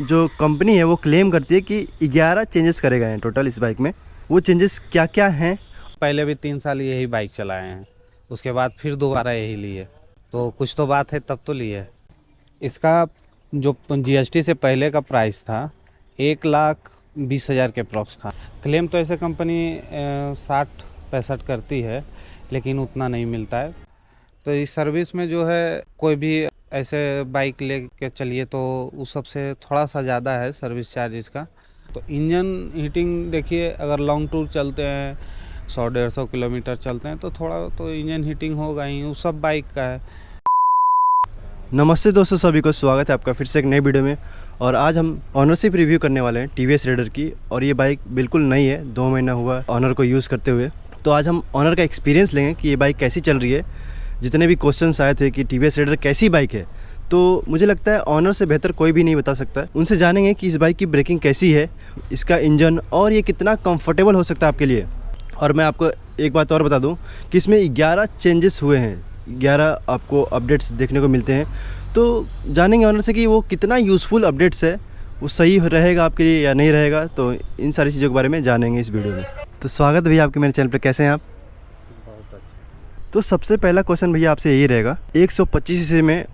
जो कंपनी है वो क्लेम करती है कि 11 चेंजेस करे गए हैं टोटल इस बाइक में। वो चेंजेस क्या क्या हैं? पहले भी 3 साल यही बाइक चलाए हैं, उसके बाद फिर दोबारा यही लिए, तो कुछ तो बात है, तब तो लिए। इसका जो जीएसटी से पहले का प्राइस था 1,20,000 के अप्रॉक्स था। क्लेम तो ऐसे कंपनी 60-65 करती है, लेकिन उतना नहीं मिलता है। तो इस सर्विस में जो है कोई भी ऐसे बाइक ले के चलिए तो उस सब से थोड़ा सा ज़्यादा है सर्विस चार्ज इसका। तो इंजन हीटिंग देखिए, अगर लॉन्ग टूर चलते हैं 100-150 किलोमीटर चलते हैं तो थोड़ा तो इंजन हीटिंग होगा ही, वो सब बाइक का है। नमस्ते दोस्तों, सभी को स्वागत है आपका फिर से एक नई वीडियो में। और आज हम ऑनरशिप रिव्यू करने वाले हैं टीवीएस रेडर की। और ये बाइक बिल्कुल नई है, 2 महीना हुआ ऑनर को यूज़ करते हुए। तो आज हम ऑनर का एक्सपीरियंस लेंगे कि ये बाइक कैसी चल रही है। जितने भी क्वेश्चंस आए थे कि टीवीएस रेडर कैसी बाइक है, तो मुझे लगता है ऑनर से बेहतर कोई भी नहीं बता सकता है। उनसे जानेंगे कि इस बाइक की ब्रेकिंग कैसी है, इसका इंजन, और ये कितना कंफर्टेबल हो सकता है आपके लिए। और मैं आपको एक बात और बता दूं कि इसमें 11 चेंजेस हुए हैं, 11 आपको अपडेट्स देखने को मिलते हैं। तो जानेंगे ऑनर से कि वो कितना यूज़फुल अपडेट्स है, वो सही रहेगा आपके लिए या नहीं रहेगा। तो इन सारी चीज़ों के बारे में जानेंगे इस वीडियो में। तो स्वागत भैया आपके मेरे चैनल पे, कैसे हैं आप? बहुत अच्छा। तो सबसे पहला क्वेश्चन भैया आपसे यही रहेगा, 125 सीसी में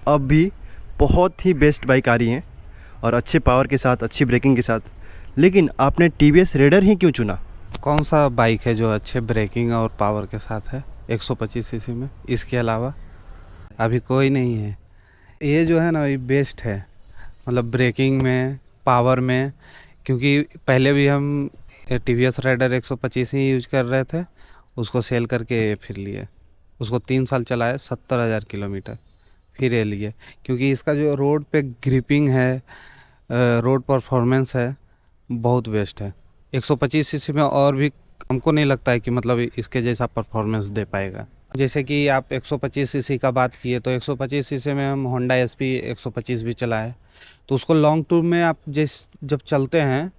अब भी बहुत ही बेस्ट बाइक आ रही हैं और अच्छे पावर के साथ, अच्छी ब्रेकिंग के साथ, लेकिन आपने टीवीएस रेडर ही क्यों चुना? कौन सा बाइक है जो अच्छे ब्रेकिंग और पावर के साथ है 125 सीसी में? इसके अलावा अभी कोई नहीं है। ये जो है ना, ये बेस्ट है, मतलब ब्रेकिंग में, पावर में। क्योंकि पहले भी हम टीवीएस राइडर 125 ही यूज कर रहे थे, उसको सेल करके फिर लिए। उसको 3 साल चलाए, 70,000 किलोमीटर, फिर ये लिए। क्योंकि इसका जो रोड पे ग्रिपिंग है, रोड परफॉर्मेंस है, बहुत बेस्ट है। 125 सीसी में और भी हमको नहीं लगता है कि मतलब इसके जैसा परफॉर्मेंस दे पाएगा। जैसे कि आप 125 सीसी का बात किए, तो 125 सीसी में हम होंडा एसपी 125 भी चलाए। तो उसको लॉन्ग टूर में आप जब चलते हैं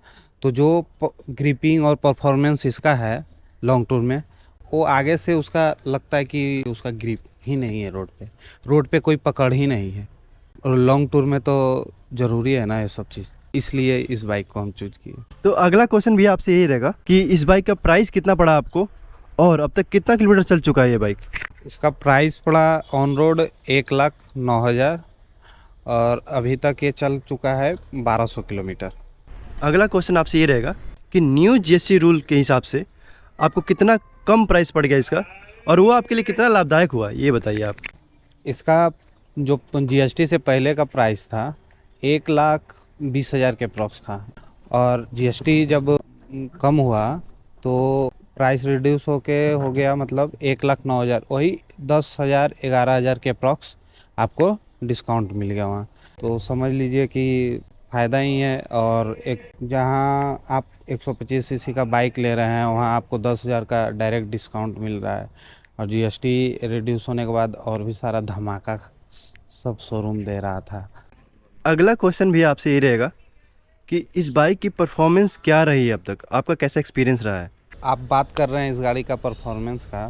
तो जो ग्रिपिंग और परफॉर्मेंस इसका है लॉन्ग टूर में, वो आगे से उसका लगता है कि उसका ग्रिप ही नहीं है, रोड पे कोई पकड़ ही नहीं है। और लॉन्ग टूर में तो ज़रूरी है ना ये सब चीज़, इसलिए इस बाइक को हम चूज किए। तो अगला क्वेश्चन भी आपसे यही रहेगा कि इस बाइक का प्राइस कितना पड़ा आपको और अब तक कितना किलोमीटर चल चुका है ये बाइक? इसका प्राइस पड़ा ऑन रोड 1,09,000 और अभी तक ये चल चुका है 1,200 किलोमीटर। अगला क्वेश्चन आपसे ये रहेगा कि न्यू जीएसटी रूल के हिसाब से आपको कितना कम प्राइस पड़ गया इसका, और वो आपके लिए कितना लाभदायक हुआ, ये बताइए आप। इसका जो जीएसटी से पहले का प्राइस था 1,20,000 के अप्रॉक्स था, और जीएसटी जब कम हुआ तो प्राइस रिड्यूस होके हो गया, मतलब 1,09,000, वही 10,000 11,000 के अप्रॉक्स आपको डिस्काउंट मिल गया वहाँ। तो समझ लीजिए कि फ़ायदा ही है। और एक जहाँ आप 125 सीसी का बाइक ले रहे हैं, वहाँ आपको 10,000 का डायरेक्ट डिस्काउंट मिल रहा है, और जीएसटी रिड्यूस होने के बाद और भी सारा धमाका सब शोरूम दे रहा था। अगला क्वेश्चन भी आपसे ये रहेगा कि इस बाइक की परफॉर्मेंस क्या रही है अब तक, आपका कैसा एक्सपीरियंस रहा है? आप बात कर रहे हैं इस गाड़ी का परफॉर्मेंस का,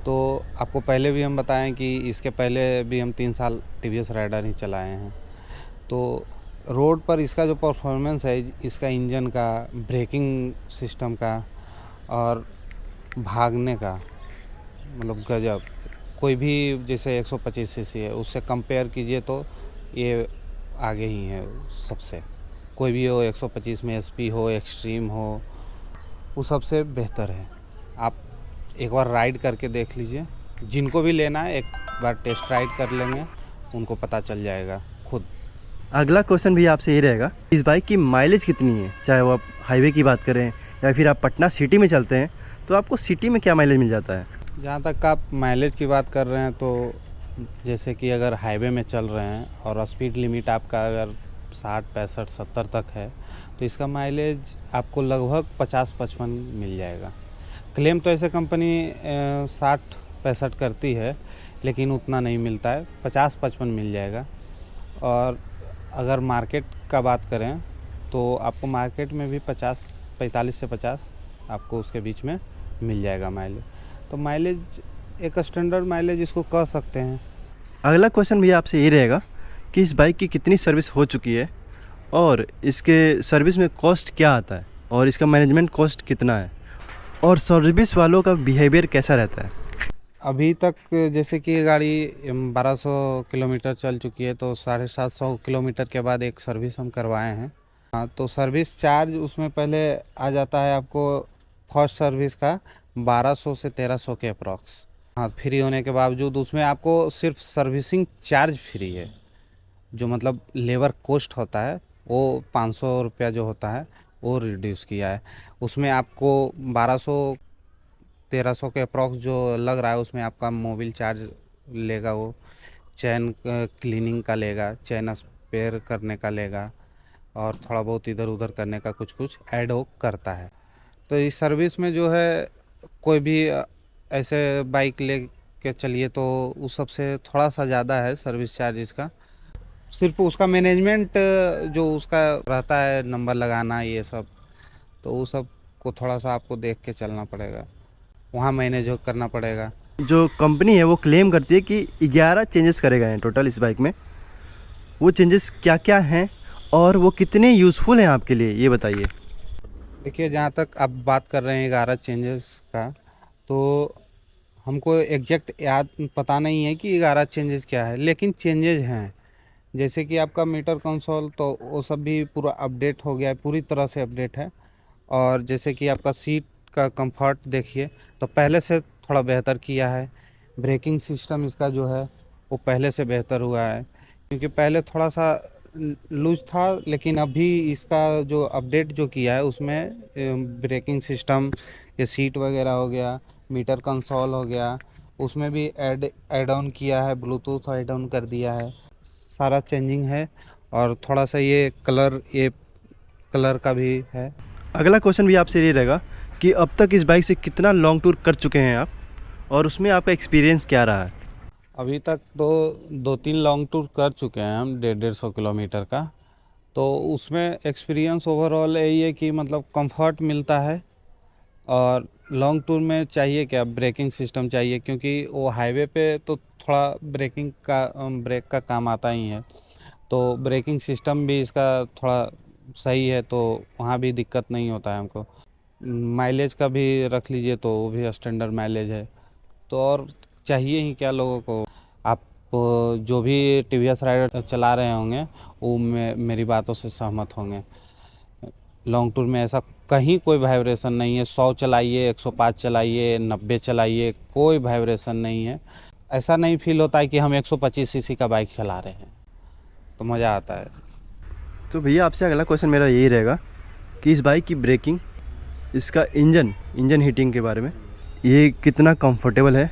तो आपको पहले भी हम बताएं कि इसके पहले भी हम 3 साल टीवीएस राइडर ही चलाए हैं। तो रोड पर इसका जो परफॉर्मेंस है, इसका इंजन का, ब्रेकिंग सिस्टम का और भागने का, मतलब गजब। कोई भी जैसे 125 सीसी है उससे कंपेयर कीजिए तो ये आगे ही है सबसे। कोई भी हो, 125 में एसपी हो, एक्सट्रीम हो, वो सबसे बेहतर है। आप एक बार राइड करके देख लीजिए, जिनको भी लेना है एक बार टेस्ट राइड कर लेंगे, उनको पता चल जाएगा खुद। अगला क्वेश्चन भी आपसे ये रहेगा, इस बाइक की माइलेज कितनी है, चाहे वो आप हाईवे की बात करें या फिर आप पटना सिटी में चलते हैं, तो आपको सिटी में क्या माइलेज मिल जाता है? जहाँ तक आप माइलेज की बात कर रहे हैं, तो जैसे कि अगर हाईवे में चल रहे हैं और स्पीड लिमिट आपका अगर 60 65 70 तक है, तो इसका माइलेज आपको लगभग 50-55 मिल जाएगा। क्लेम तो ऐसे कंपनी 60-65 करती है, लेकिन उतना नहीं मिलता है, 50-55 मिल जाएगा। और अगर मार्केट का बात करें तो आपको मार्केट में भी 45 से 50 आपको उसके बीच में मिल जाएगा माइलेज। तो माइलेज एक स्टैंडर्ड माइलेज इसको कह सकते हैं। अगला क्वेश्चन भी आपसे ये रहेगा कि इस बाइक की कितनी सर्विस हो चुकी है और इसके सर्विस में कॉस्ट क्या आता है और इसका मैनेजमेंट कॉस्ट कितना है और सर्विस वालों का बिहेवियर कैसा रहता है। अभी तक जैसे कि ये गाड़ी 1200 किलोमीटर चल चुकी है, तो 750 किलोमीटर के बाद एक सर्विस हम करवाए हैं। हाँ, तो सर्विस चार्ज उसमें पहले आ जाता है आपको फर्स्ट सर्विस का 1200 से 1300 के अप्रॉक्स। हाँ, फ्री होने के बावजूद उसमें आपको सिर्फ सर्विसिंग चार्ज फ्री है। जो मतलब लेबर कोस्ट होता है वो 500 रुपया जो होता है वो रिड्यूस किया है। उसमें आपको 1200 1300 के अप्रॉक्स जो लग रहा है, उसमें आपका मोबिल चार्ज लेगा, वो चैन क्लीनिंग का लेगा, चैन स्पेयर करने का लेगा, और थोड़ा बहुत इधर उधर करने का कुछ कुछ ऐड हो करता है। तो इस सर्विस में जो है कोई भी ऐसे बाइक ले के चलिए तो उस सबसे थोड़ा सा ज़्यादा है सर्विस चार्ज इसका। सिर्फ उसका मैनेजमेंट जो उसका रहता है, नंबर लगाना ये सब, तो वो सब को थोड़ा सा आपको देख के चलना पड़ेगा, वहाँ मैनेज करना पड़ेगा। जो कंपनी है वो क्लेम करती है कि 11 चेंजेस करे गए हैं टोटल इस बाइक में। वो चेंजेस क्या क्या हैं और वो कितने यूज़फुल हैं आपके लिए, ये बताइए। देखिए, जहाँ तक आप बात कर रहे हैं 11 चेंजेस का, तो हमको एग्जैक्ट याद पता नहीं है कि 11 चेंजेस क्या है, लेकिन चेंजेस हैं। जैसे कि आपका मीटर कंसोल, तो वो सब भी पूरा अपडेट हो गया है, पूरी तरह से अपडेट है। और जैसे कि आपका सीट का कंफर्ट देखिए, तो पहले से थोड़ा बेहतर किया है। ब्रेकिंग सिस्टम इसका जो है वो पहले से बेहतर हुआ है, क्योंकि पहले थोड़ा सा लूज था, लेकिन अभी इसका जो अपडेट जो किया है उसमें ब्रेकिंग सिस्टम, ये सीट वगैरह हो गया, मीटर कंसोल हो गया, उसमें भी ऐड ऑन किया है, ब्लूटूथ ऐड ऑन कर दिया है, सारा चेंजिंग है। और थोड़ा सा ये कलर का भी है। अगला क्वेश्चन भी आपसे ये रहेगा कि अब तक इस बाइक से कितना लॉन्ग टूर कर चुके हैं आप और उसमें आपका एक्सपीरियंस क्या रहा है। अभी तक तो 2-3 लॉन्ग टूर कर चुके हैं हम, 150 किलोमीटर का। तो उसमें एक्सपीरियंस ओवरऑल यही है कि मतलब कंफर्ट मिलता है। और लॉन्ग टूर में चाहिए क्या, ब्रेकिंग सिस्टम चाहिए, क्योंकि वो हाईवे पे तो थोड़ा ब्रेक का काम आता ही है। तो ब्रेकिंग सिस्टम भी इसका थोड़ा सही है, तो वहाँ भी दिक्कत नहीं होता है हमको। माइलेज का भी रख लीजिए तो वो भी स्टैंडर्ड माइलेज है। तो और चाहिए ही क्या लोगों को। आप जो भी टीवीएस राइडर चला रहे होंगे वो मेरी बातों से सहमत होंगे। लॉन्ग टूर में ऐसा कहीं कोई वाइब्रेशन नहीं है। 100 चलाइए, 105 चलाइए, 90 चलाइए, कोई वाइब्रेशन नहीं है। ऐसा नहीं फील होता है कि हम 125 सीसी का बाइक चला रहे हैं, तो मज़ा आता है। तो भैया आपसे अगला क्वेश्चन मेरा यही रहेगा कि इस बाइक की ब्रेकिंग, इसका इंजन हीटिंग के बारे में, ये कितना कंफर्टेबल है,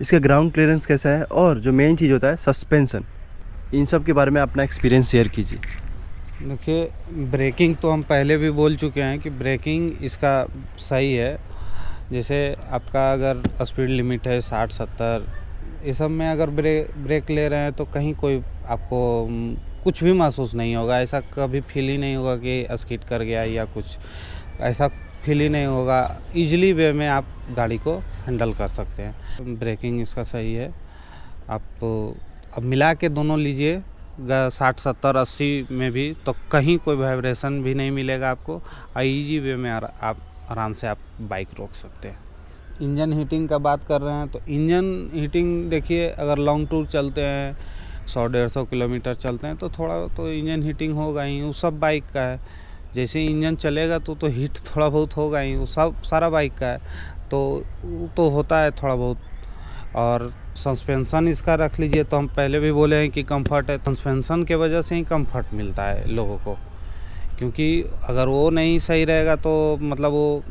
इसका ग्राउंड क्लियरेंस कैसा है और जो मेन चीज़ होता है सस्पेंशन, इन सब के बारे में अपना एक्सपीरियंस शेयर कीजिए। देखिए, ब्रेकिंग तो हम पहले भी बोल चुके हैं कि ब्रेकिंग इसका सही है। जैसे आपका अगर स्पीड लिमिट है 60-70, ये सब में अगर ब्रेक ले रहे हैं तो कहीं कोई आपको कुछ भी महसूस नहीं होगा। ऐसा कभी फील ही नहीं होगा कि स्किड कर गया या कुछ, ऐसा फील ही नहीं होगा। ईजिली वे में आप गाड़ी को हैंडल कर सकते हैं। ब्रेकिंग इसका सही है। आप अब मिला के दोनों लीजिए, 60, 70, 80 में भी, तो कहीं कोई वाइब्रेशन भी नहीं मिलेगा आपको। ईजी वे में आप आराम से आप बाइक रोक सकते हैं। इंजन हीटिंग का बात कर रहे हैं तो इंजन हीटिंग देखिए, अगर लॉन्ग टूर चलते हैं, 100-150 किलोमीटर चलते हैं, तो थोड़ा तो इंजन हीटिंग होगा ही। वो सब बाइक का है। जैसे इंजन चलेगा तो हीट थोड़ा बहुत होगा ही, वो सब सारा बाइक का है, तो होता है थोड़ा बहुत। और सस्पेंसन इसका रख लीजिए, तो हम पहले भी बोले हैं कि कंफर्ट है। सस्पेंसन के वजह से ही कंफर्ट मिलता है लोगों को, क्योंकि अगर वो नहीं सही रहेगा तो मतलब वो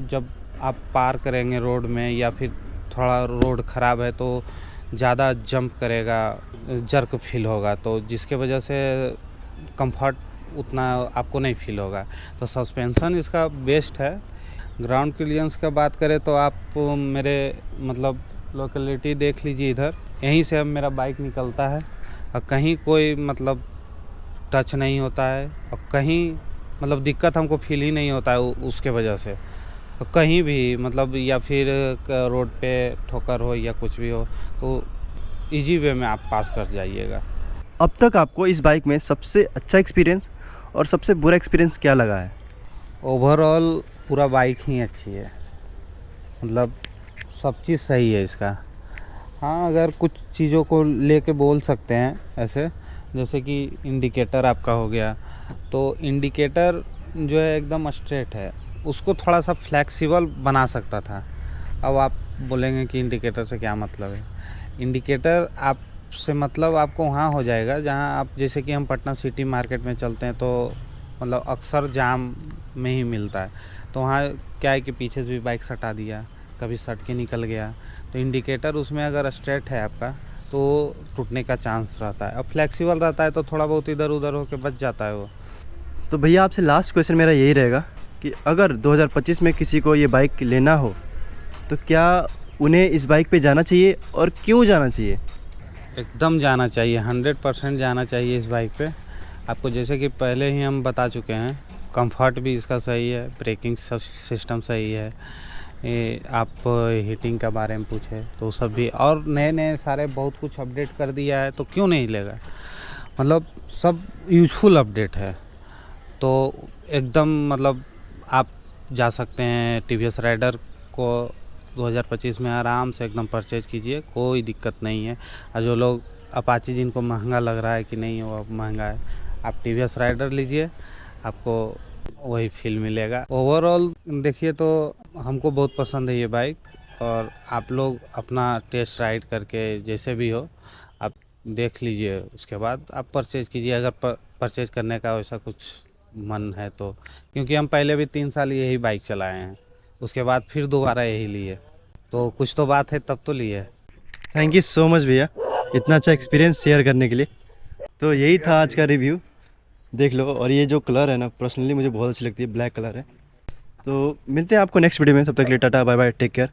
जब आप पार करेंगे रोड में, या फिर थोड़ा रोड ख़राब है तो ज़्यादा जंप करेगा, जर्क फील होगा, तो जिसके वजह से कंफर्ट उतना आपको नहीं फील होगा। तो सस्पेंसन इसका बेस्ट है। ग्राउंड क्लियरेंस का बात करें तो आप मेरे मतलब लोकेलिटी देख लीजिए, इधर यहीं से अब मेरा बाइक निकलता है और कहीं कोई मतलब टच नहीं होता है, और कहीं मतलब दिक्कत हमको फील ही नहीं होता है उसके वजह से। और कहीं भी मतलब, या फिर रोड पे ठोकर हो या कुछ भी हो, तो इजी वे में आप पास कर जाइएगा। अब तक आपको इस बाइक में सबसे अच्छा एक्सपीरियंस और सबसे बुरा एक्सपीरियंस क्या लगा है? ओवरऑल पूरा बाइक ही अच्छी है, मतलब सब चीज़ सही है इसका। हाँ, अगर कुछ चीज़ों को लेके बोल सकते हैं ऐसे, जैसे कि इंडिकेटर आपका हो गया, तो इंडिकेटर जो है एकदम स्ट्रेट है, उसको थोड़ा सा फ्लेक्सिबल बना सकता था। अब आप बोलेंगे कि इंडिकेटर से क्या मतलब है? इंडिकेटर आप से मतलब आपको वहाँ हो जाएगा जहाँ आप, जैसे कि हम पटना सिटी मार्केट में चलते हैं तो मतलब अक्सर जाम में ही मिलता है, तो वहाँ क्या है कि पीछे से भी बाइक सटा दिया, कभी सट के निकल गया, तो इंडिकेटर उसमें अगर स्ट्रेट है आपका तो टूटने का चांस रहता है। अब फ्लेक्सिबल रहता है तो थोड़ा बहुत इधर उधर होकर बच जाता है वो। तो भैया आपसे लास्ट क्वेश्चन मेरा यही रहेगा कि अगर 2025 में किसी को ये बाइक लेना हो तो क्या उन्हें इस बाइक पे जाना चाहिए और क्यों जाना चाहिए? एकदम जाना चाहिए, 100% जाना चाहिए इस बाइक पे आपको। जैसे कि पहले ही हम बता चुके हैं, कंफर्ट भी इसका सही है, ब्रेकिंग सिस्टम सही है, ये आप हीटिंग के बारे में पूछे तो सब भी, और नए नए सारे बहुत कुछ अपडेट कर दिया है, तो क्यों नहीं लेगा, मतलब सब यूजफुल अपडेट है। तो एकदम मतलब आप जा सकते हैं, टीवीएस राइडर को 2025 में आराम से एकदम परचेज कीजिए, कोई दिक्कत नहीं है। और जो लोग अपाची जिनको महंगा लग रहा है कि नहीं वो महंगा है, आप टीवीएस राइडर लीजिए, आपको वही फील मिलेगा। ओवरऑल देखिए तो हमको बहुत पसंद है ये बाइक, और आप लोग अपना टेस्ट राइड करके जैसे भी हो आप देख लीजिए, उसके बाद आप परचेज़ कीजिए, अगर परचेज़ करने का वैसा कुछ मन है तो। क्योंकि हम पहले भी 3 साल यही बाइक चलाए हैं, उसके बाद फिर दोबारा यही लिए, तो कुछ तो बात है तब तो लिए। थैंक यू सो मच भैया इतना अच्छा एक्सपीरियंस शेयर करने के लिए। तो यही था आज का रिव्यू, देख लो। और ये जो कलर है ना, पर्सनली मुझे बहुत अच्छी लगती है, ब्लैक कलर है। तो मिलते हैं आपको नेक्स्ट वीडियो में, तब तक के लिए tata bye bye, take care.